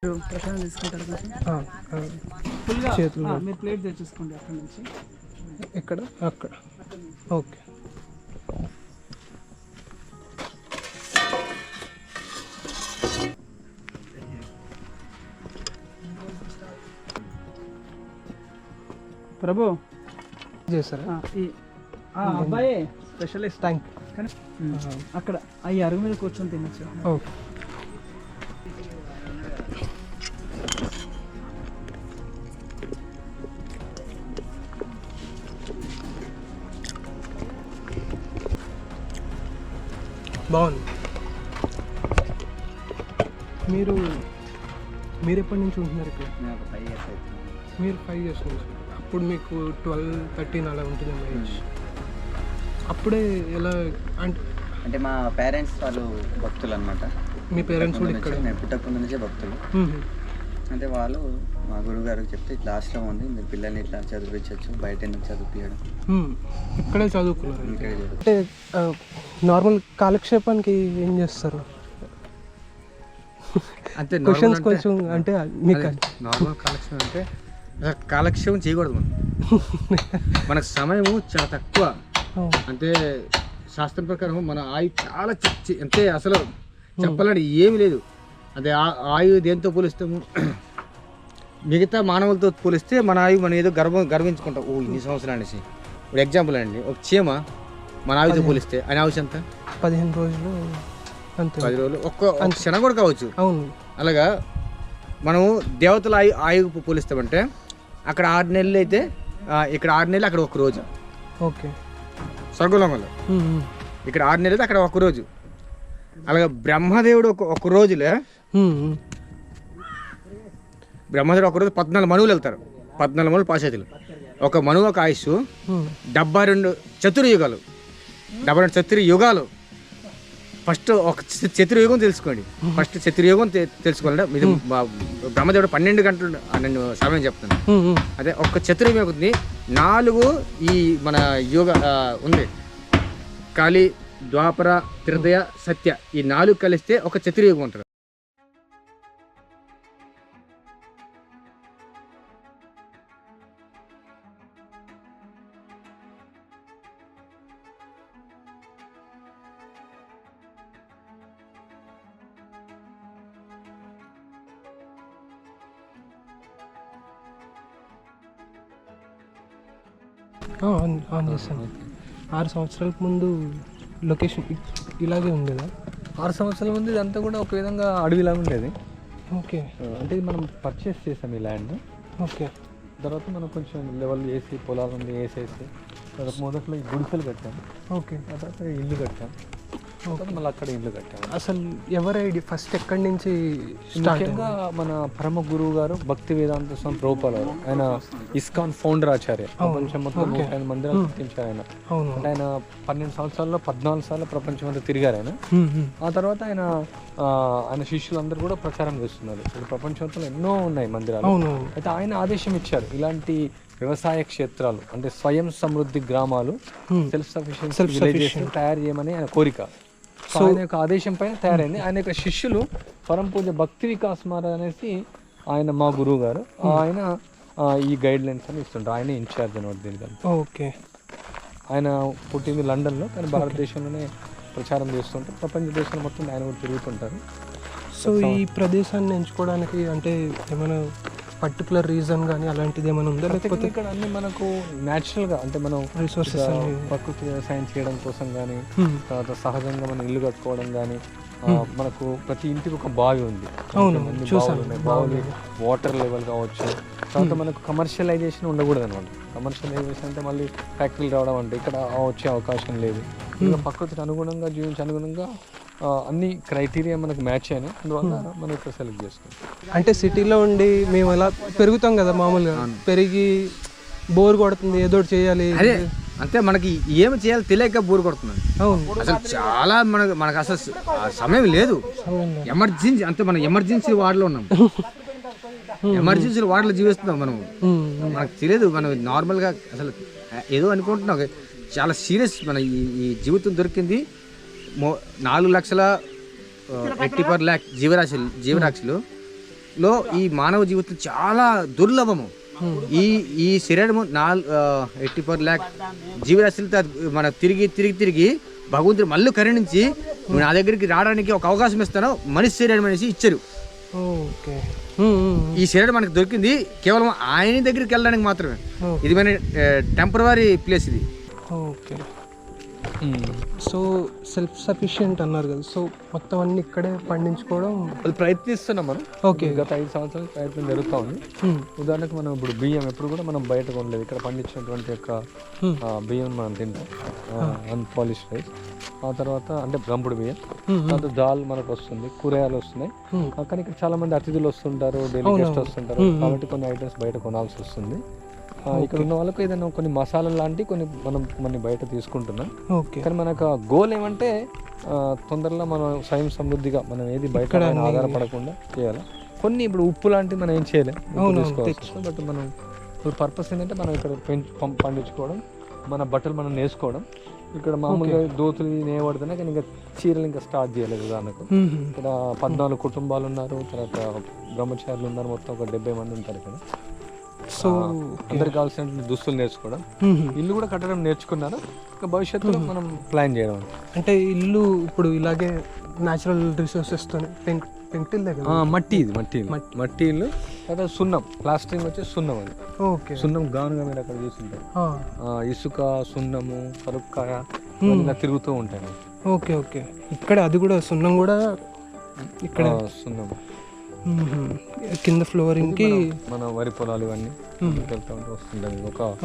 ప్రసాదం తీసుకుంటారు ఫుల్గా చేతులు మీరు ప్లేట్ తెచ్చేసుకోండి అక్కడ నుంచి. ఎక్కడ అక్కడ ఓకే. ప్రభు చేస్తారా? ఈ అబ్బాయి స్పెషలిస్ట్ థ్యాంక్ కానీ అక్కడ ఈ అరుగు మీద కూర్చొని తినచ్చు. ఓకే. బాగుంది. మీరు ఎప్పటి నుంచి ఉంటున్నారు ఇక్కడ? నేను ఒక 5 years అవుతుంది. మీరు 5 years నుంచి. అప్పుడు మీకు 12-13 అలా ఉంటుంది ఏజ్. అప్పుడే ఎలా అంటే మా పేరెంట్స్ వాళ్ళు భక్తులు అనమాట. మీ పేరెంట్స్ కూడా ఇక్కడ? నేను పుట్టకుండా నుంచే భక్తులు. అంటే వాళ్ళు మా గురువు గారికి చెప్తే ఇట్లా ఆశ్రమం ఉంది, మీరు పిల్లల్ని ఇట్లా చదివించవచ్చు, బయట ఎందుకు చదివించడం, ఇక్కడే చదువుకున్నారు. ఇక్కడే చదువు. అంటే నార్మల్ కాలక్షేపానికి ఏం చేస్తారు? అంటే క్వశ్చన్స్ కొంచెం అంటే మీకు నార్మల్ కాలక్షేపం అంటే కాలక్షేపం చేయకూడదు మనం. మనకు సమయము చాలా తక్కువ. అంటే శాస్త్రం ప్రకారం మన ఆయువు చాలా అంటే అసలు చెప్పాలంటే ఏమి లేదు. అదే ఆయువు దేంతో పోలిస్తాము, మిగతా మానవులతో పోలిస్తే మన ఆయువు మనం ఏదో గర్వించుకుంటాం. ఓ ఇన్ని సంవత్సరాలు అనేసి. ఇప్పుడు ఎగ్జాంపుల్ అండి, ఒక చీమ మన ఆయువుతో పోలిస్తే ఆయన ఆయుష్ ఎంత? 15 రోజులు అంతే. 10 రోజులు, ఒక్క క్షణం కూడా కావచ్చు. అవును. అలాగా మనము దేవతల ఆయువు పోలిస్తామంటే అక్కడ 6 నెలలు అయితే ఇక్కడ 6 నెలలు, అక్కడ 1 రోజు. ఓకే. స్వర్గలోకంలో ఇక్కడ 6 నెలలు, అక్కడ 1 రోజు. అలాగే బ్రహ్మదేవుడు ఒక రోజులే, బ్రహ్మదేవుడు 1 రోజు 14 మనువులు వెళ్తారు. 14 మనువులు పాశతులు. ఒక మనువు ఒక ఆయుష్ 72 చతుర్యుగాలు. 72 చతుర్యుగాలు. ఫస్ట్ ఒక చతుర్యుగం తెలుసుకోండి. ఫస్ట్ చతుర్యుగం తెలుసుకోవాలంటే ఇది బ్రహ్మదేవుడు 12 గంటలు నేను సమయం చెప్తాను. అదే ఒక చతుర్యుగం ఉంది. 4 ఈ మన యుగ ఉంది, కాళీ, ద్వాపర, త్రితయ, సత్య. ఈ 4 కలిస్తే ఒక చతుర్యుగం ఉంటుంది. ఆన్ చేస్తాను. 6 సంవత్సరాల ముందు లొకేషన్ ఇలాగే ఉండేదా? 6 సంవత్సరాల ముందు ఇదంతా కూడా ఒక విధంగా అడవిలాగా ఉండేది. ఓకే. అంటే ఇది మనం పర్చేస్ చేసాం ఈ ల్యాండ్. ఓకే. తర్వాత మనం కొంచెం లెవెల్ చేసి పొలాలన్నీ వేసేసి తర్వాత మొదట్లో ఈ గుడిసెలు కట్టాం. ఓకే. తర్వాత ఇల్లు కట్టాం. మళ్ళీ అక్కడ ఇల్లు కట్టాము. అసలు ఎవరి ఐడియా ఫస్ట్ ఎక్కడి నుంచి? ముఖ్యంగా మన పరమ గురువు గారు భక్తి వేదాంత స్వామి ప్రభుపాద గారు, ఆయన ఇస్కాన్ ఫౌండర్ ఆచార్య. ప్రపంచం మొత్తం 105 మందిరాలు గుర్తించారు ఆయన. అంటే ఆయన 12 సంవత్సరాల్లో 14 సార్లు ప్రపంచం అంతా తిరిగారు ఆయన. ఆ తర్వాత ఆయన శిష్యులందరూ కూడా ప్రచారం చేస్తున్నారు. ఇప్పుడు ప్రపంచంలో ఎన్నో ఉన్నాయి మందిరాలు. అయితే ఆయన ఆదేశం ఇచ్చారు, ఇలాంటి వ్యవసాయ క్షేత్రాలు అంటే స్వయం సమృద్ధి గ్రామాలు, సెల్ఫ్ సఫిషియెన్సీ విలేజెస్ తయారు చేయమని ఆయన కోరిక. సో ఆయన యొక్క ఆదేశం పైన తయారైంది. ఆయన యొక్క శిష్యులు పరమ పూజ భక్తి వికాస్ మహారాజ్ అనేసి ఆయన మా గురువు గారు, ఆయన ఈ గైడ్ లైన్స్ అని ఇస్తుంటారు. ఆయన ఇన్ఛార్జ్ అనమాట దీనికని. ఓకే. ఆయన పుట్టింది లండన్లో, కానీ భారతదేశంలోనే ప్రచారం చేస్తుంటారు. ప్రపంచ దేశంలో మొత్తం ఆయన కూడా తిరుగుతుంటారు. సో ఈ ప్రదేశాన్ని ఎంచుకోవడానికి అంటే ఏమైనా పర్టికులర్ రీజన్ కానీ అలాంటిది ఏమైనా ఉందా? లేకపోతే ఇక్కడ అన్ని మనకు న్యాచురల్గా అంటే మనం రిసోర్సెస్ ప్రకృతి వ్యవసాయం చేయడం కోసం కానీ, తర్వాత సహజంగా మనం ఇల్లు కట్టుకోవడం కానీ, మనకు ప్రతి ఇంటికి ఒక బావి ఉంది. బావులు వాటర్ లెవెల్ కావచ్చు. తర్వాత మనకు కమర్షియలైజేషన్ ఉండకూడదు అనమాట. కమర్షియలైజేషన్ అంటే మళ్ళీ ఫ్యాక్టరీలు రావడం అంటే ఇక్కడ వచ్చే అవకాశం లేదు. ఇంకా ప్రకృతికి అనుగుణంగా జీవించే అనుగుణంగా అన్ని క్రైటీరియా మనకు మ్యాచ్ అయినాయి. అందువల్ల మనం ఇక్కడ సెలెక్ట్ చేసుకుంటాం. అంటే సిటీలో ఉండి మేము అలా పెరుగుతాం కదా, మామూలుగా పెరిగి బోర్ కొడుతుంది, ఏదో చేయాలి. అదే అంతే, మనకి ఏమి చేయాలి తెలియక బోర్ కొడుతుంది. అవును. అసలు చాలా మనకు అసలు సమయం లేదు. ఎమర్జెన్సీ అంతే, మనం ఎమర్జెన్సీ వార్డులో ఉన్నాం. ఎమర్జెన్సీ వార్డులో జీవిస్తున్నాం మనం. మనకు తెలియదు, మనం నార్మల్గా అసలు ఏదో అనుకుంటున్నాం. చాలా సీరియస్ మన ఈ జీవితం దొరికింది. 4 లక్షల 80 per lakh జీవరాశులు లో ఈ మానవ జీవితం చాలా దుర్లభము. ఈ శరీరము 84 lakh జీవరాశులతో మన తిరిగి భగవంతుడు మళ్ళీ కరుణించి నా దగ్గరికి రావడానికి ఒక అవకాశం ఇస్తాను, మనిషి శరీరం అనేసి ఇచ్చారు. ఓకే. ఈ శరీరం మనకు దొరికింది కేవలం ఆయన దగ్గరికి వెళ్ళడానికి మాత్రమే. ఇది మన టెంపరరీ ప్లేస్ ఇది. ఓకే. సో సెల్ఫ్ సఫిషియెంట్ అన్నారు కదా, సో మొత్తం అన్ని ఇక్కడే పండించుకోవడం అది ప్రయత్నిస్తున్నాం మనం. ఓకే. గత 5 సంవత్సరాలు ప్రయత్నం జరుగుతూ ఉంది. ఉదాహరణకు మనం ఇప్పుడు బియ్యం ఎప్పుడు కూడా మనం బయట కొనలేదు, ఇక్కడ పండించినటువంటి యొక్క బియ్యం మనం తింటాం, అన్పాలిష్ రైస్. ఆ తర్వాత అంటే గంపుడు బియ్యం, తర్వాత దాల్ మనకు వస్తుంది, కూరగాయలు వస్తున్నాయి. కానీ ఇక్కడ చాలా మంది అతిథులు వస్తుంటారు, డైలీ గెస్ట్ వస్తుంటారు, కాబట్టి కొన్ని ఐటమ్స్ బయట కొనాల్సి వస్తుంది. ఇక్కడ ఉన్న వాళ్ళకు ఏదైనా కొన్ని మసాలా లాంటి కొన్ని బయట తీసుకుంటున్నాం. కానీ మనకు గోల్ ఏమంటే తొందరలో మనం స్వయం సమృద్ధిగా మనం ఏది బయట ఆధారపడకుండా చేయాలి. కొన్ని ఇప్పుడు ఉప్పు లాంటివి మనం ఏం చేయలేము, తీసుకోవచ్చు. బట్ మనం ఇప్పుడు పర్పస్ ఏంటంటే మనం ఇక్కడ పండించుకోవడం, మన బట్టలు మనం నేసుకోవడం. ఇక్కడ మామూలుగా దోతులు నేయబడుతున్నాయి, కానీ ఇంకా చీరలు ఇంకా స్టార్ట్ చేయలేదు. ఉదాహరణకు ఇక్కడ 14 కుటుంబాలు ఉన్నారు, తర్వాత బ్రహ్మచారులు ఉన్నారు, మొత్తం ఒక 70 మంది ఉంటారు ఇక్కడ. సో అందరికి కావాల్సిన దుస్తులు నేర్చుకోవడం, ఇల్లు కూడా కట్టడం నేర్చుకున్నారు. ఇంకా భవిష్యత్తులో మనం ప్లాన్ చేయడం అంటే ఇల్లు ఇప్పుడు ఇలాగే న్యాచురల్ రిసోర్సెస్తో పెంకుటిల్లే కదా, మట్టి ఇల్లు. తర్వాత సున్నం, ప్లాస్టింగ్ వచ్చి సున్నం. అది ఓకే. సున్నం గానుగా మీరు అక్కడ చూస్తుంటారు, ఇసుక, సున్నము, కరుక్కాయ ఇలా తిరుగుతూ ఉంటాయి. ఓకే. ఓకే. ఇక్కడ అది కూడా సున్నం కూడా ఇక్కడ సున్నం కింద ఫ్లోరింగ్ కి మన వరి పొలాలు ఇవన్నీ వెళ్తా ఉంటే వస్తుంటుంది.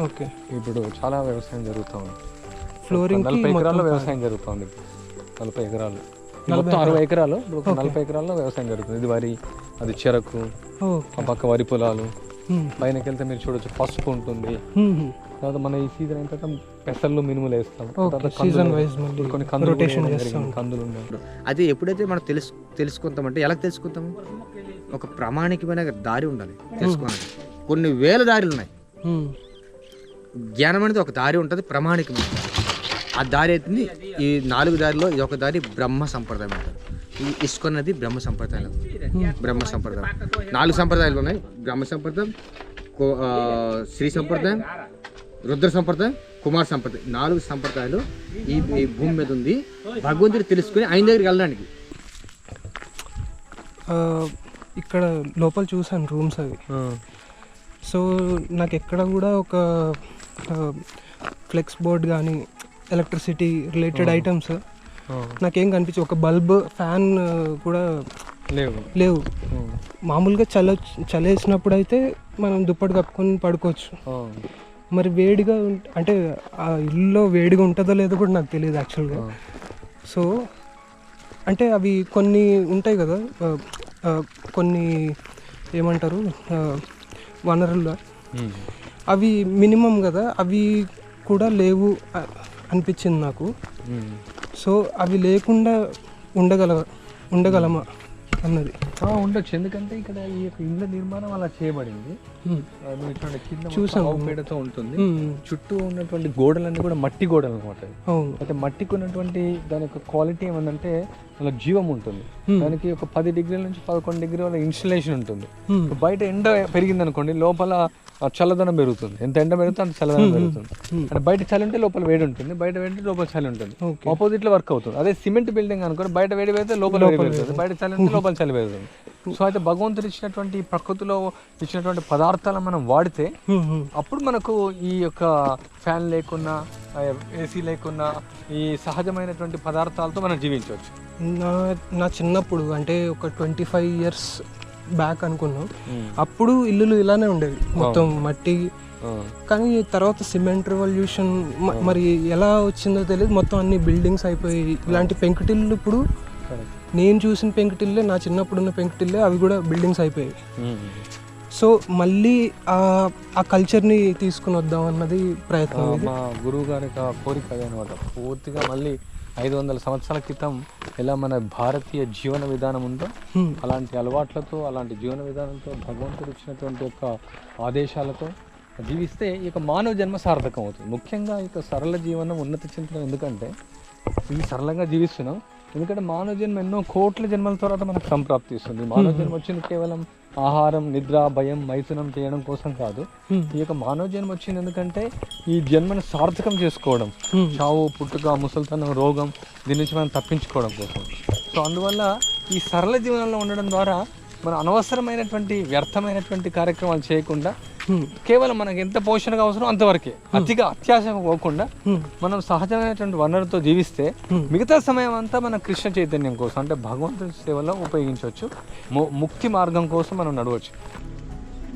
ఓకే. ఇప్పుడు చాలా వ్యవసాయం జరుగుతూ ఉంది. ఫ్లోరింగ్ 40 ఎకరాల్లో వ్యవసాయం జరుగుతుంది. ఇప్పుడు 40 ఎకరాలు, మొత్తం 60 ఎకరాలు. ఇప్పుడు 40 ఎకరాల్లో వ్యవసాయం జరుగుతుంది. ఇది వరి, అది చెరకు, ఆ పక్క వరి పొలాలు. పైనకి వెళ్తే మీరు చూడొచ్చు పసుపు ఉంటుంది. తర్వాత మన ఈ సీజన్ అయిన తర్వాత పెసర్లు, మినుములు వేస్తాం. కొన్ని కందులు ఉన్నాయి. అది ఎప్పుడైతే మనం తెలుసుకుంటామంటే ఎలా తెలుసుకుంటాము, ఒక ప్రామాణికమైన దారి ఉండాలి తెలుసుకోవాలి. కొన్ని వేల దారులు ఉన్నాయి. జ్ఞానం అనేది ఒక దారి ఉంటుంది, ప్రామాణికమైన. ఆ దారి అయితే ఈ 4 దారిలో ఇది ఒక దారి బ్రహ్మ సంప్రదాయం అంటారు. ఈ ఇస్కాన్ అనేది బ్రహ్మ సంప్రదాయం. 4 సంప్రదాయాలు ఉన్నాయి. బ్రహ్మ సంప్రదాయం, శ్రీ సంప్రదాయం, రుద్ర సంప్రదాయం, కుమార్ సంప్రదాయం. 4 సంప్రదాయాలు ఈ భూమి మీద ఉంది. భగవంతుడు తెలుసుకుని ఆయన దగ్గరికి వెళ్ళడానికి. ఇక్కడ లోపల చూసాను రూమ్స్ అవి. సో నాకు ఎక్కడ కూడా ఒక ఫ్లెక్స్ బోర్డ్ కానీ ఎలక్ట్రిసిటీ రిలేటెడ్ ఐటమ్స్ నాకేం కనిపించి, ఒక బల్బ్, ఫ్యాన్ కూడా లేవు. మామూలుగా చలేసినప్పుడు అయితే మనం దుప్పటి కప్పుకొని పడుకోవచ్చు. మరి వేడిగా అంటే ఆ ఇల్లులో వేడిగా ఉంటుందో లేదో కూడా నాకు తెలియదు యాక్చువల్గా. సో అంటే అవి కొన్ని ఉంటాయి కదా, కొన్ని ఏమంటారు వనరులు, అవి మినిమం కదా, అవి కూడా లేవు అనిపించింది నాకు. సో అవి లేకుండా ఉండగలమా అన్నది. ఉండొచ్చు, ఎందుకంటే ఇక్కడ ఈ యొక్క ఇళ్ళ నిర్మాణం అలా చేయబడింది. పేడతో ఉంటుంది. చుట్టూ ఉన్నటువంటి గోడలన్నీ కూడా మట్టి గోడలు అనమాట. అయితే మట్టికి ఉన్నటువంటి దాని యొక్క క్వాలిటీ ఏమందంటే అలా జీవం ఉంటుంది. దానికి ఒక 10 డిగ్రీల నుంచి 11 డిగ్రీల ఇన్స్టలేషన్ ఉంటుంది. బయట ఎండ పెరిగింది అనుకోండి, లోపల చల్లదనం పెరుగుతుంది. ఎంత ఎండ పెరుగుతుంది అంత చల్లదనం పెరుగుతుంది. అంటే బయట చలి ఉంటే లోపల వేడి ఉంటుంది, బయట వేడి లోపల చలి ఉంటుంది. ఆపోజిట్ లో వర్క్ అవుతుంది. అదే సిమెంట్ బిల్డింగ్ అనుకోండి, బయట వేడి పెడితే లోపల వేడి పెరుగుతుంది, బయట చలి ఉంటే లోపల చలి పెరుగుతుంది. సో అయితే భగవంతుడు ఇచ్చినటువంటి ప్రకృతిలో ఇచ్చినటువంటి పదార్థాలను మనం వాడితే అప్పుడు మనకు ఈ యొక్క ఫ్యాన్ లేకున్నా, ఏసీ లేకున్నా, ఈ సహజమైనటువంటి పదార్థాలతో మనం జీవించవచ్చు. నా చిన్నప్పుడు అంటే ఒక 25 years బ్యాక్ అనుకున్నాం, అప్పుడు ఇల్లులు ఇలానే ఉండేవి, మొత్తం మట్టి. కానీ తర్వాత సిమెంట్ రెవల్యూషన్ మరి ఎలా వచ్చిందో తెలియదు, మొత్తం అన్ని బిల్డింగ్స్ అయిపోయి ఇలాంటి పెంకుటిల్లు. ఇప్పుడు నేను చూసిన పెంకుటిల్లే, నా చిన్నప్పుడు ఉన్న పెంకుటిల్లే, అవి కూడా బిల్డింగ్స్ అయిపోయాయి. సో మళ్ళీ ఆ కల్చర్ని తీసుకుని వద్దాం అన్నది ప్రయత్నం. మా గురువు గారి కోరిక అదే అనమాట. పూర్తిగా మళ్ళీ 500 సంవత్సరాల క్రితం ఎలా మన భారతీయ జీవన విధానం ఉందో అలాంటి అలవాట్లతో, అలాంటి జీవన విధానంతో, భగవంతుడు ఇచ్చినటువంటి యొక్క ఆదేశాలతో జీవిస్తే ఈ యొక్క మానవ జన్మ సార్థకం అవుతుంది. ముఖ్యంగా ఇక సరళ జీవనం, ఉన్నత చింతనం. ఎందుకంటే ఇది సరళంగా జీవిస్తున్నాం, ఎందుకంటే మానవ జన్మ ఎన్నో కోట్ల జన్మల తర్వాత మనకు సంప్రాప్తిస్తుంది. మానవ జన్మ వచ్చింది కేవలం ఆహారం, నిద్ర, భయం, మైథునం చేయడం కోసం కాదు. ఈ యొక్క మానవ జన్మ వచ్చింది ఎందుకంటే ఈ జన్మను సార్థకం చేసుకోవడం, చావు, పుట్టుక, ముసలితనం, రోగం, దీని నుంచి మనం తప్పించుకోవడం కోసం. సో అందువల్ల ఈ సరళ జీవనంలో ఉండడం ద్వారా మన అనవసరమైనటువంటి వ్యర్థమైనటువంటి కార్యక్రమాలు చేయకుండా కేవలం మనకి ఎంత పోషణగా అవసరం అంతవరకే, అతిగా అత్యాశ పోకుండా మనం సహజమైనటువంటి వనరులతో జీవిస్తే మిగతా సమయం అంతా మన కృష్ణ చైతన్యం కోసం అంటే భగవంతుడి సేవలో ఉపయోగించవచ్చు. ముక్తి మార్గం కోసం మనం నడవచ్చు.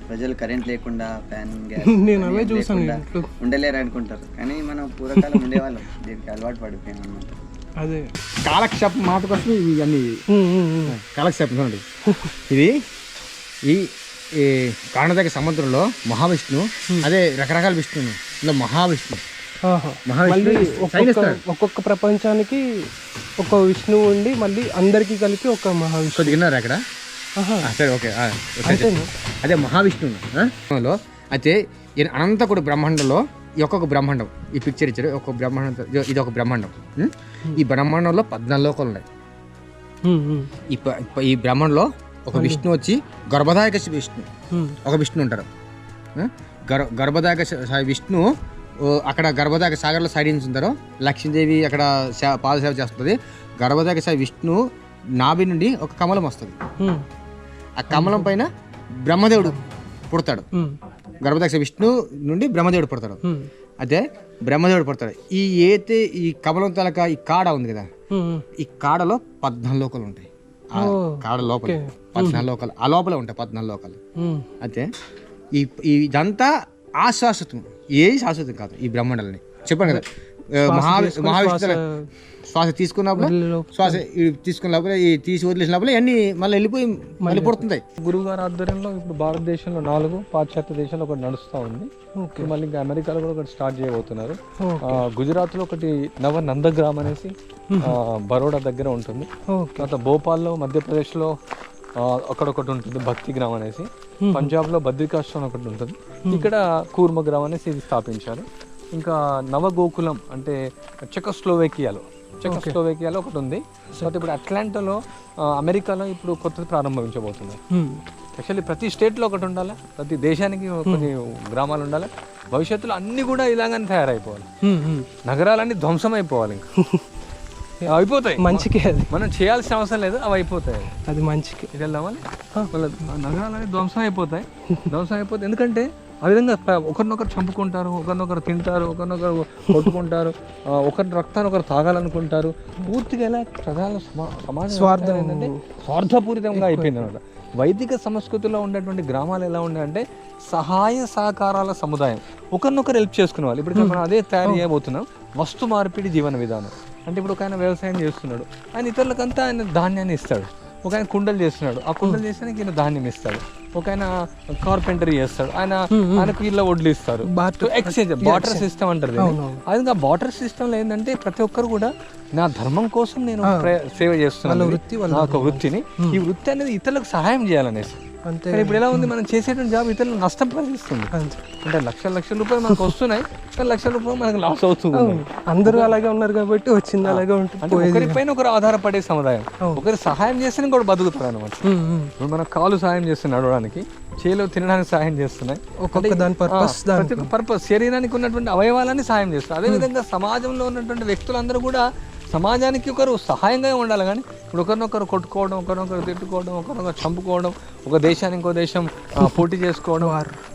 ప్రజలు కరెంట్ లేకుండా ఫ్యాన్ నేను అవే చూసాను ఉండలేరు అనుకుంటారు, కానీ మనం పూర్వకాలం ఉండేవాళ్ళం, దీనికి అలవాటు పడిపోయాం అన్నమాట. అదే కాలక్షేపం మాట కోసం ఇవన్నీ కాలక్షేపం చూడండి. ఇది ఈ కారణదాక సముద్రంలో మహావిష్ణు, అదే రకరకాల విష్ణువు, ఇలా మహావిష్ణు మళ్ళీ ఒక్కొక్క ప్రపంచానికి ఒక విష్ణువు ఉండి మళ్ళీ అందరికీ కలిపి ఒక మహావిష్ణువు విన్నారు అక్కడ. సరే ఓకే, అదే మహావిష్ణువులో అయితే అనంతకుడు బ్రహ్మాండంలో ఈ ఒక్కొక్క బ్రహ్మాండం, ఈ పిక్చర్ ఇచ్చారు, ఒక బ్రహ్మాండం, ఇది ఒక బ్రహ్మాండం. ఈ బ్రహ్మాండంలో 14 లోకాలు ఉన్నాయి. ఈ బ్రహ్మాండంలో ఒక విష్ణు వచ్చి గర్భదాయక విష్ణు, ఒక విష్ణు ఉంటారు. గర్భదాయక విష్ణు అక్కడ గర్భదాయక సాగర్లో సైడ్ నుంచి ఉంటారు. లక్ష్మీదేవి అక్కడ పాదసేవ చేస్తుంది. గర్భదాయక విష్ణు నాభి నుండి ఒక కమలం వస్తుంది. ఆ కమలం పైన బ్రహ్మదేవుడు పుడతాడు. గర్భదాక్ష విష్ణు నుండి బ్రహ్మదేవుడు పుడతాడు. అదే బ్రహ్మదేవుడు పుడతాడు. ఈ కమలం తలక ఈ కాడ ఉంది కదా, ఈ కాడలో 14 లోకాలు ఉంటాయి. ఆ కాడ లోపల 14 లోకాలు, ఆ లోపల ఉంటాయి 14 లోకాలు. అయితే ఇదంతా ఆశాశ్వతం, ఏది శాశ్వతం కాదు. ఈ బ్రహ్మాండాలని చెప్పాను కదా, మహావిష్ణు శ్వాస తీసుకున్నప్పుడు శ్వాస తీసుకున్న లోపల ఈ తీసి వదిలేసిన లోపల అన్ని మళ్ళీ వెళ్ళిపోయి మళ్ళీ పుడుతుంటాయి. గురువు గారి ఆధ్వర్యంలో ఇప్పుడు భారతదేశంలో 4, పాశ్చాత్య దేశంలో ఒకటి నడుస్తూ ఉంది. మళ్ళీ ఇంకా అమెరికాలో కూడా ఒకటి స్టార్ట్ చేయబోతున్నారు. గుజరాత్లో ఒకటి నవనందగ్రామ్ అనేసి బరోడా దగ్గర ఉంటుంది. తర్వాత భోపాల్లో, మధ్యప్రదేశ్లో అక్కడొకటి ఉంటుంది భక్తి గ్రామ్ అనేసి. పంజాబ్లో బద్రికాశ్రమ్ ఒకటి ఉంటుంది. ఇక్కడ కూర్మ గ్రామ్ అనేసి ఇది స్థాపించారు. ఇంకా నవగోకులం అంటే చెకోస్లోవేకియాలో ఒకటి ఉంది. తర్వాత ఇప్పుడు అట్లాంటాలో, అమెరికాలో ఇప్పుడు కొత్తది ప్రారంభించబోతుంది. యాక్చువల్లీ ప్రతి స్టేట్లో ఒకటి ఉండాలి, ప్రతి దేశానికి కొన్ని గ్రామాలు ఉండాలి. భవిష్యత్తులో అన్నీ కూడా ఇలాగని తయారైపోవాలి. నగరాలన్నీ ధ్వంసం అయిపోవాలి, ఇంకా అయిపోతాయి. మంచికి అది మనం చేయాల్సిన అవసరం లేదు, అవి అయిపోతాయి. అది మంచికి ఇది వెళ్దామని నగరాలన్నీ ధ్వంసం అయిపోతాయి. ఎందుకంటే ఆ విధంగా ఒకరినొకరు చంపుకుంటారు, ఒకరినొకరు తింటారు, ఒకరినొకరు కొట్టుకుంటారు, ఒకరి రక్తాన్ని ఒకరు తాగాలనుకుంటారు. పూర్తిగా ఎలా ప్రధాన సమాజం స్వార్థం ఏంటంటే స్వార్థపూరితంగా అయిపోయింది అనమాట. వైదిక సంస్కృతిలో ఉండేటువంటి గ్రామాలు ఎలా ఉన్నాయంటే సహాయ సహకారాల సముదాయం, ఒకరినొకరు హెల్ప్ చేసుకునే వాళ్ళు. ఇప్పుడు మనం అదే తయారు చేయబోతున్నాం, వస్తు మార్పిడి జీవన విధానం. అంటే ఇప్పుడు ఒక ఆయన వ్యవసాయం చేస్తున్నాడు, ఆయన ఇతరులకంతా ఆయన ధాన్యాన్ని ఇస్తాడు. ఒక ఆయన కుండలు చేస్తున్నాడు, ఆ కుండలు చేసినాక ఈయన ధాన్యం ఇస్తాడు. ఒక ఆయన కార్పెంటరీ చేస్తాడు, ఆయనకు ఇళ్ళ వడ్లు ఇస్తారు. ఎక్స్చేంజ్ బాటర్ సిస్టమ్ అంటారు. అది ఆ బాటర్ సిస్టంలో ఏంటంటే ప్రతి ఒక్కరు కూడా నా ధర్మం కోసం నేను సేవ చేస్తున్నాను, నా ఒక వృత్తిని, ఈ వృత్తి అనేది ఇతరులకు సహాయం చేయాలనేసి. ఇప్పుడు ఎలా ఉంది, మనం చేసేటువంటి జాబ్ ఇతరులు నష్టం కలిగిస్తుంది. అంటే లక్షల రూపాయలు మనకు వస్తున్నాయి, కానీ లక్షల రూపాయలు మనకు లాస్ అవుతుంది. అందరూ అలాగే ఉన్నారు కాబట్టి వచ్చింది అలాగే ఉంటుంది. ఒకరిపైన ఒకరు ఆధారపడే సముదాయం, ఒకరి సహాయం చేస్తేనే కూడా బతుకుతారు అనమాట. ఇప్పుడు మన కాలు సహాయం చేస్తున్నాయి నడవడానికి, చేలో తినడానికి సహాయం చేస్తున్నాయి. దాని పర్పస్ శరీరానికి ఉన్నటువంటి అవయవాలని సహాయం చేస్తారు. అదేవిధంగా సమాజంలో ఉన్నటువంటి వ్యక్తులందరూ కూడా సమాజానికి ఒకరు సహాయంగా ఉండాలి. కానీ ఇప్పుడు ఒకరినొకరు కొట్టుకోవడం, ఒకరినొకరు తిట్టుకోవడం, ఒకరినొకరు చంపుకోవడం, ఒక దేశానికి ఇంకో దేశం పోటీ చేసుకోవడం,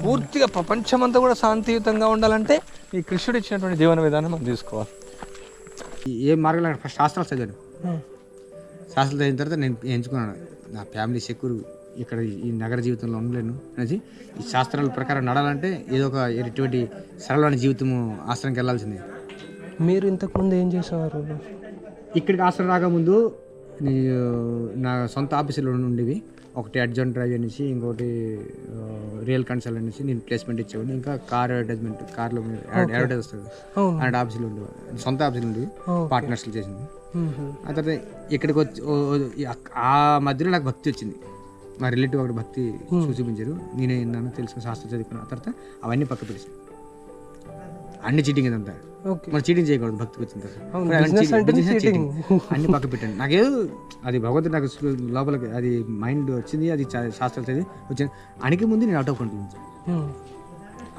పూర్తిగా ప్రపంచమంతా కూడా శాంతియుతంగా ఉండాలంటే ఈ కృష్ణుడు ఇచ్చినటువంటి జీవన విధానం మనం తీసుకోవాలి. ఏ మార్గంలో ఫస్ట్ శాస్త్రాలు చదివాను. శాస్త్రాలు చదివిన తర్వాత నేను ఎంచుకున్నాను నా ఫ్యామిలీ సెక్యూర్ ఇక్కడ ఈ నగర జీవితంలో ఉండలేను అనేసి ఈ శాస్త్రాల ప్రకారం నడాలంటే ఏదో ఒక ఎటువంటి సరళమైన జీవితము ఆశ్రమంకి వెళ్ళాల్సిందే. మీరు ఇంతకుముందు ఏం చేసేవారు? ఇక్కడికి ఆశ్రమం రాకముందు నా సొంత ఆఫీసులో ఉండేవి. ఒకటి అడ్జాయింట్ డ్రైవ్ అనేసి, ఇంకోటి రియల్ కన్సల్ట్ అనేసి నేను ప్లేస్మెంట్ ఇచ్చేవాడిని. ఇంకా కార్ అడ్వర్టైజ్మెంట్, కార్లో అడ్వర్టైజ్ వస్తుంది అలాంటి ఆఫీసులు ఉండేవి, సొంత ఆఫీసులు ఉండేవి, పార్ట్నర్స్లు చేసింది. ఆ తర్వాత ఇక్కడికి వచ్చి ఆ మధ్యలో నాకు భక్తి వచ్చింది. మా రిలేటివ్ ఒకటి భక్తి చూపించారు, నేనే నన్ను తెలుసుకుని శాస్త్రం చదువుకున్నాను. ఆ తర్వాత అవన్నీ పక్క పెట్టేసాను. అన్ని చీటింగ్ ఇదంతా. ఓకే. మనం చీటింగ్ చేయకూడదు భక్తికి వచ్చిన తర్వాత. అవును, అన్ని business cheating, అంటే business cheating. cheating. అన్ని పక్క పెట్టండి. నాకేదో అది భగవంతుడు నాకు లోపలికి అది మైండ్ వచ్చింది, అది శాస్త్రాలు చదివి వచ్చింది. అనికి ముందు నేను అవుట్ ఆఫ్ కంట్రీ నుంచి,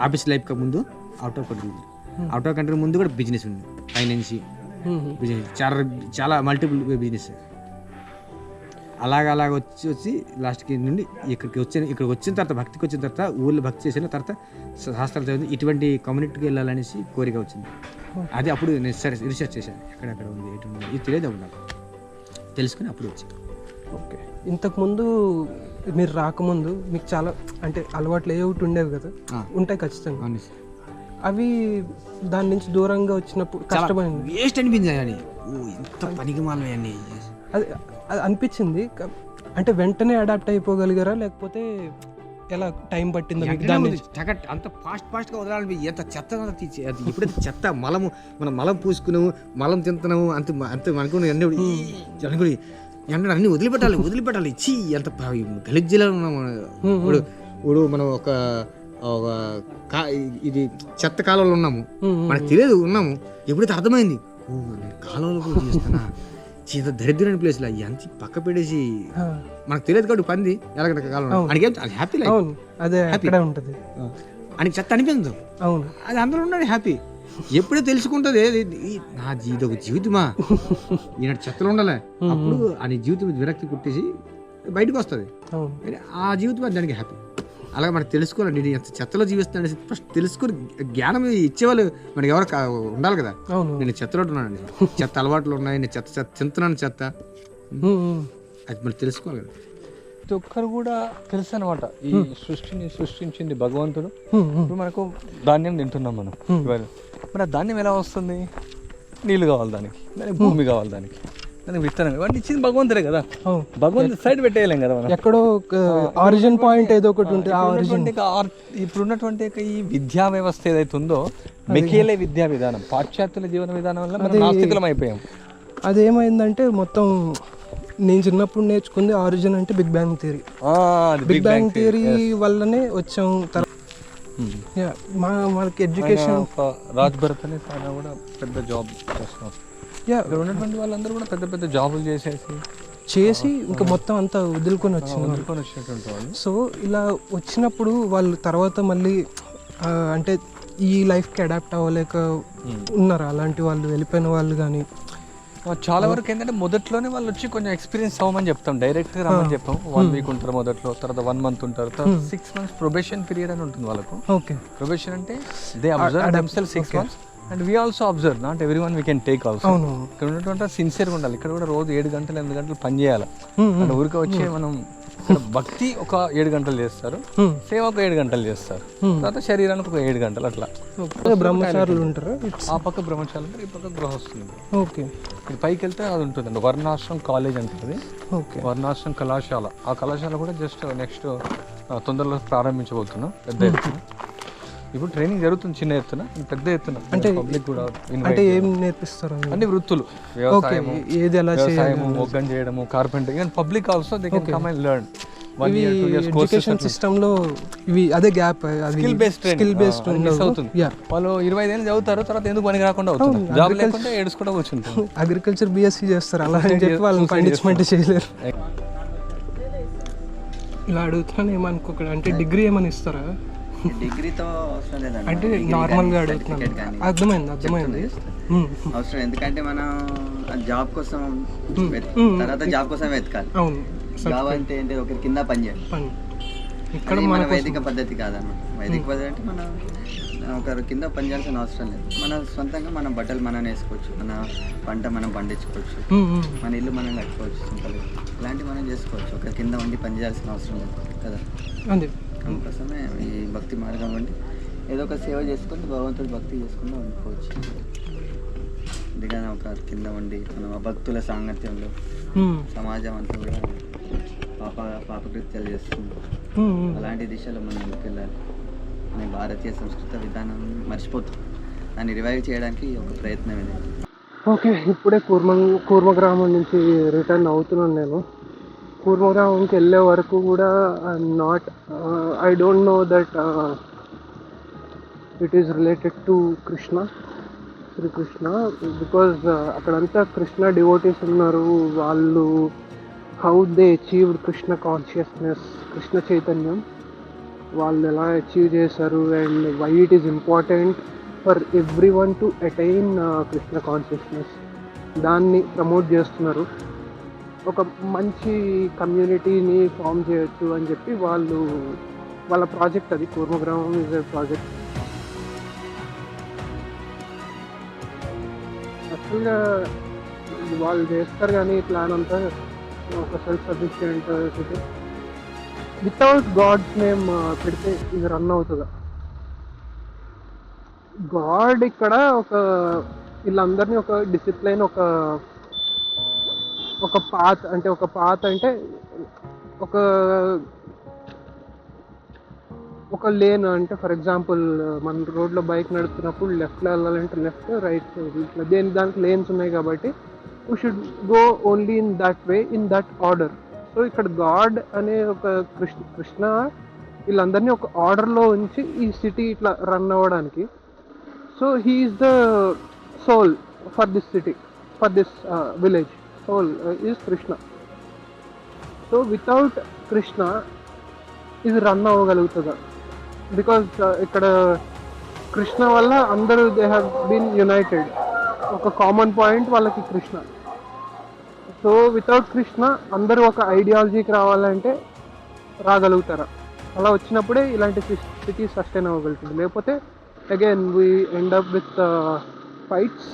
ఆఫీస్ లైఫ్ ముందు out of country, out of country ముందు కూడా బిజినెస్ ఉంది, ఫైనాన్స్ బిజినెస్, చాలా మల్టిపుల్ బిజినెస్. అలాగ వచ్చి లాస్ట్కి నుండి ఇక్కడికి వచ్చిన తర్వాత భక్తికి వచ్చిన తర్వాత ఊళ్ళో భక్తి చేసిన తర్వాత శాస్త్రాలు చదివింది. ఇటువంటి కమ్యూనిటీకి వెళ్ళాలనేసి కోరిక వచ్చింది. అది అప్పుడు నేను రీసెర్చ్ చేశాను, ఎక్కడెక్కడ ఉంది ఎటు ఉంది ఇది తెలియదు అప్పుడు నాకు, తెలుసుకుని అప్పుడు వచ్చి. ఓకే. ఇంతకుముందు మీరు రాకముందు మీకు చాలా అంటే అలవాట్లు ఏ ఒకటి ఉండేవి కదా, ఉంటాయి ఖచ్చితంగా. అవి దాని నుంచి దూరంగా వచ్చినప్పుడు కష్టమైంది, వేస్ట్ అనిపించింది. అని ఇంత పనికి మాలమే అని అది అనిపించింది. అంటే వెంటనే అడాప్ట్ అయిపోగలిగారా లేకపోతే ఎలా టైం పట్టిందా మీకు? దాన్ని అంత ఫాస్ట్గా వదలాలి. ఎంత చెత్త అది ఎప్పుడైతే చెత్త మలము మనం మలం పూసుకున్నాము, మలం తింటున్నాము, అంత అనుకుని అనుకుని అంటే అన్ని వదిలిపెట్టాలి. ఇచ్చి ఎంత గలిజ్జిలో ఉన్నాము. ఇప్పుడు మనం ఒక ఇది చెత్త కాలంలో ఉన్నాము, మనకు తెలియదు ఉన్నాము. ఎప్పుడైతే అర్థమైంది కాలంలో కూడా చేస్తానా, ఇంత దరిద్రమైన ప్లేస్ లో ఎంత పక్క పెట్టేసి మనకు తెలియదు కాబట్టి పంది ఎలాగ కాలం హ్యాపీ లైఫ్, అదే ఉంటుంది. అని చెత్త అనిపించదు, అది అందరూ ఉన్నాడు హ్యాపీ. ఎప్పుడో తెలుసుకుంటుంది నా ఒక జీవితమా ఈనాడు చెత్తలో ఉండాలి, అప్పుడు అని జీవితం విరక్తి కుట్టేసి బయటకు వస్తుంది. ఆ జీవితం దానికి హ్యాపీ. అలాగే మనకు తెలుసుకోవాలి, నేను ఎంత చెత్తలో జీవిస్తున్నాను ఫస్ట్ తెలుసుకొని జ్ఞానం ఇచ్చేవాళ్ళు మనకి ఎవరు ఉండాలి కదా. నేను చెత్తలో ఉన్నానండి, చెత్త అలవాట్లు ఉన్నాయి, నేను చెత్త తింటున్నాను చెత్త, అది మనం తెలుసుకోవాలి కదా. ప్రతి ఒక్కరు కూడా తెలుసు అనమాట, ఈ సృష్టిని సృష్టించింది భగవంతుడు. ఇప్పుడు మనకు ధాన్యం తింటున్నాం మనం, మరి ఆ ధాన్యం ఎలా వస్తుంది? నీళ్ళు కావాలి దానికి భూమి కావాలి దానికి విత్తనం, ఇవన్నీ ఇచ్చింది భగవంతుడే కదా. భగవంతుడు సైడ్ పెట్టేయలేం కదా మనం, ఎక్కడో ఆరిజిన్ పాయింట్ ఏదో ఒకటి ఉంటుంది. ఇప్పుడు ఉన్నటువంటి ఈ విద్యా వ్యవస్థ ఏదైతే ఉందో, మెకేలే విద్యా విధానం, పాశ్చాత్యుల జీవన విధానం వల్ల మనం నాస్తికులం అయిపోయాం. అదేమైందంటే మొత్తం నేను చిన్నప్పుడు నేర్చుకుంది ఆరిజిన్ అంటే big bang theory. Big bang theory వల్లనే వచ్చాం. మనకి ఎడ్యుకేషన్ రాజ్ భరత్ అనే ఆయన కూడా పెద్ద జాబ్ చేస్తున్నాం. ఇక్కడ ఉన్నటువంటి వాళ్ళందరూ కూడా పెద్ద పెద్ద జాబులు చేసి ఇంకా మొత్తం అంతా వదులుకొని వచ్చినటువంటి వాళ్ళు. సో ఇలా వచ్చినప్పుడు వాళ్ళు తర్వాత మళ్ళీ అంటే ఈ లైఫ్కి అడాప్ట్ అవ్వలేక ఉన్నారు అలాంటి వాళ్ళు, వెళ్ళిపోయిన వాళ్ళు. కానీ చాలా వరకు ఏంటంటే మొదట్లోనే వాళ్ళు వచ్చి కొంచెం ఎక్స్పీరియన్స్ అవ్వమని చెప్తాం, డైరెక్ట్గా రమ్మని చెప్తాం. 1 వీక్ ఉంటారు మొదట్లో, తర్వాత 1 మంత్ ఉంటారు, తర్వాత 6 months ప్రొబేషన్ పీరియడ్ అని ఉంటుంది వాళ్ళకు. ఓకే. ప్రొబేషన్ అంటే they observe themselves 6 months and we also observe, not every one we can take also. ఇక్కడ ఉన్నటువంటి సిన్సియర్గా ఉండాలి. ఇక్కడ కూడా రోజు 7 గంటలు 8 గంటలు పని చేయాలి. అంటే ఊరికే వచ్చి మనం భక్తి ఒక 7 గంటలు చేస్తారు, సేవ ఒక 7 గంటలు చేస్తారు, తర్వాత శరీరానికి ఒక 7 గంటలు అట్లా. బ్రహ్మచారులు ఉంటారు, ఆ పక్క బ్రహ్మచారులు ఉంటారు, ఈ పక్క గృహస్థులు. ఓకే. ఇక్కడ పైకి వెళ్తే అది ఉంటుందండి, వర్ణాశ్రమం కాలేజ్ అంటుంది. ఓకే. వర్ణాశ్రమం కళాశాల, ఆ కళాశాల కూడా జస్ట్ నెక్స్ట్ తొందరలో ప్రారంభించబోతున్నాం పెద్ద ఎత్తున. ఇప్పుడు ట్రైనింగ్ జరుగుతుంది చిన్న ఎత్తున, పెద్ద ఎత్తున. అంటే పబ్లిక్ కూడా అంటే ఏం నేర్పిస్తారు? అన్ని వృత్తులు, వ్యవసాయము, మొగ్గం చేయడము, carpenter, even public also they can come and learn. 1 year 2 years education system లో ఇవి అదే గ్యాప్, స్కిల్ బేస్డ్ మిస్ అవుతుంది. వాళ్ళు 25 ఏళ్ళు చదువుతారు, తర్వాత ఎందుకు పనికి రాకుండా అవుతుంది, జాబ్ లేకుండా ఏడుచుకుంటూ కూర్చుంటారు. అగ్రికల్చర్ BSc చేస్తారు, అలా అని చెప్పి వాళ్ళని పనిష్మెంట్ చేయలేరు. ఇలా అడుగుతున్నాను ఏమనుకోకండి, అంటే డిగ్రీ ఏమని ఇస్తారా? డిగ్రీతో అవసరం లేదండి, అంటే నార్మల్గా అడుగుతున్నాను. అర్థమైంది అవసరం. ఎందుకంటే మనం జాబ్ కోసం తర్వాత జాబ్ కోసం వెతకాలి. జాబ్ అంటే ఏంటి, ఒకరి కింద పని చేయాలి. ఇక్కడ మన వైదిక పద్ధతి కాదన్నమాట. వైదిక పద్ధతి అంటే మనం ఒకరి కింద పని చేయాల్సిన అవసరం లేదు. మన సొంతంగా మన బట్టలు మనం వేసుకోవచ్చు, మన పంట మనం పండించుకోవచ్చు, మన ఇల్లు మనం కట్టుకోవచ్చు, సింపుల్గా ఇలాంటివి మనం చేసుకోవచ్చు. ఒకరి కింద ఉండి పని చేయాల్సిన అవసరం లేదు కదా. అందుకోసమే ఈ భక్తి మార్గం ఉండి ఏదో ఒక సేవ చేసుకుంటూ భగవంతుడి భక్తి చేసుకుంటూ ఉండిపోవచ్చు. అందుకని ఒక కింద ఉండి మనం భక్తుల సాంగత్యంలో సమాజం అంతా కూడా పాపకృత్యాలు చేస్తుంది. అలాంటి దిశలో మనం ముందుకెళ్ళాలి. మన భారతీయ సంస్కృత విధానం మర్చిపోతాం, దాన్ని రివైవ్ చేయడానికి ఒక ప్రయత్నం ఇది. ఓకే. ఇప్పుడే కూర్మగ్రామం నుంచి రిటర్న్ అవుతున్నాను నేను. కూర్మగ్రామంకి వెళ్ళే వరకు కూడా I don't know that it is related to Krishna, Srikrishna, because అక్కడంతా కృష్ణ డివోటీస్ ఉన్నారు. వాళ్ళు how they achieved Krishna consciousness, Krishna చైతన్యం వాళ్ళు ఎలా అచీవ్ చేశారు and why it is important for everyone to attain Krishna consciousness, దాన్ని ప్రమోట్ చేస్తున్నారు. ఒక మంచి కమ్యూనిటీని ఫామ్ చేయొచ్చు అని చెప్పి వాళ్ళ ప్రాజెక్ట్ అది. Kurmagramam is a project. యాక్చువల్గా వాళ్ళు చేస్తారు కానీ ప్లాన్ అంతా ఒక self sufficient city. Without God's name పెడితే ఇది రన్ అవుతుందా? గాడ్ ఇక్కడ వీళ్ళందరినీ ఒక డిసిప్లైన్, ఒక పాత్ అంటే ఒక లేన్ అంటే ఫర్ ఎగ్జాంపుల్ మన రోడ్లో బైక్ నడుపుతున్నప్పుడు లెఫ్ట్లో వెళ్ళాలంటే లెఫ్ట్, రైట్ ఇట్లా దానికి లేన్స్ ఉన్నాయి కాబట్టి we should go only in that way, in that order. So ఇక్కడ గాడ్ అనే ఒక కృష్ణ వీళ్ళందరినీ ఒక ఆర్డర్లో ఉంచి ఈ సిటీ ఇట్లా రన్ అవ్వడానికి. So he is the soul for this city, for this village. Soul is Krishna. So without Krishna ఇది రన్ అవ్వగలుగుతుందా? బికాజ్ ఇక్కడ కృష్ణ వల్ల అందరూ దే హ్యావ్ బీన్ యునైటెడ్. ఒక కామన్ పాయింట్ వాళ్ళకి కృష్ణ. సో వితౌట్ కృష్ణ అందరూ ఒక ఐడియాలజీకి రావాలంటే రాగలుగుతారా? అలా వచ్చినప్పుడే ఇలాంటి సిటీ సస్టైన్ అవ్వగలుగుతుంది. లేకపోతే again we end up with fights,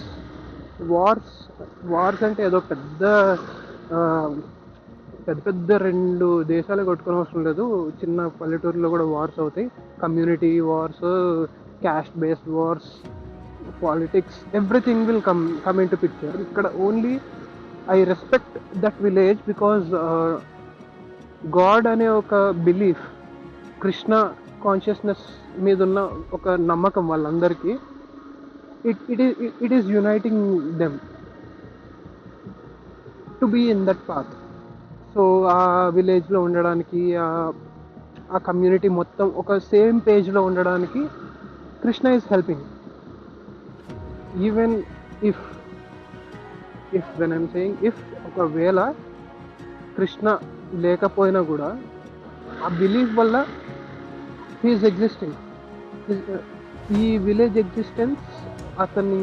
wars అంటే ఏదో పెద్ద రెండు దేశాలు కొట్టుకొని అవసరం లేదు. చిన్న పల్లెటూరులో కూడా వార్స్ అవుతాయి. Community wars, caste based wars, politics, everything will come into picture. ఇక్కడ only I respect that village because God అనే ఒక బిలీఫ్, కృష్ణ కాన్షియస్నెస్ మీద ఉన్న ఒక నమ్మకం వాళ్ళందరికీ, it is uniting them to be in that path. So ఆ విలేజ్లో ఉండడానికి, ఆ కమ్యూనిటీ మొత్తం ఒక సేమ్ పేజ్లో ఉండడానికి Krishna is helping. Even if when I'm saying if ఒకవేళ కృష్ణ లేకపోయినా కూడా ఆ బిలీఫ్ వల్ల హీఈస్ ఎగ్జిస్టింగ్. ఈ విలేజ్ ఎగ్జిస్టెన్స్ అతని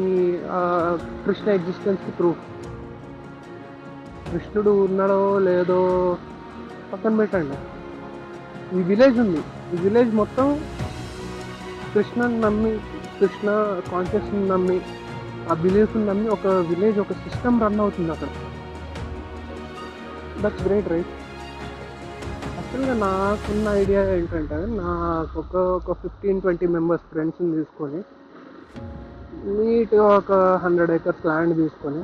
కృష్ణ ఎగ్జిస్టెన్స్కి ప్రూఫ్. కృష్ణుడు ఉన్నాడో లేదో పక్కన పెట్టండి, ఈ విలేజ్ ఉంది. ఈ విలేజ్ మొత్తం కృష్ణని నమ్మి, కృష్ణ కాన్షియస్ని నమ్మి, ఆ బిలీఫ్ని నమ్మి ఒక విలేజ్, ఒక సిస్టమ్ రన్ అవుతుంది అక్కడ. That's great, right? యాక్చువల్గా నాకున్న ఐడియా ఏంటంటే, నాకు ఒక 15-20 మెంబర్స్ ఫ్రెండ్స్ని తీసుకొని నీట్గా ఒక 100 acres ల్యాండ్ తీసుకొని,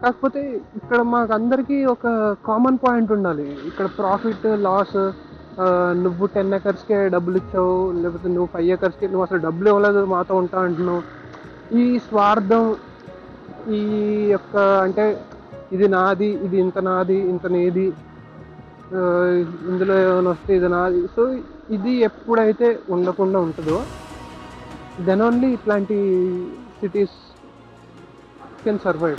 కాకపోతే ఇక్కడ మాకు అందరికీ ఒక కామన్ పాయింట్ ఉండాలి. ఇక్కడ ప్రాఫిట్ లాస్, నువ్వు 10 acresకే డబ్బులు ఇచ్చావు, లేకపోతే నువ్వు 5 acresకి నువ్వు అసలు డబ్బులు ఇవ్వలేదు, మాతో ఉంటా అంటున్నావు. ఈ స్వార్థం, ఈ యొక్క అంటే ఇది నాది, ఇది ఇంత నాది, ఇంత నేది, ఇందులో ఏమైనా వస్తే ఇది నాది. సో ఇది ఎప్పుడైతే ఉండకుండా ఉంటుందో దెన్ ఓన్లీ ఇట్లాంటి సిటీస్ కెన్ సర్వైవ్.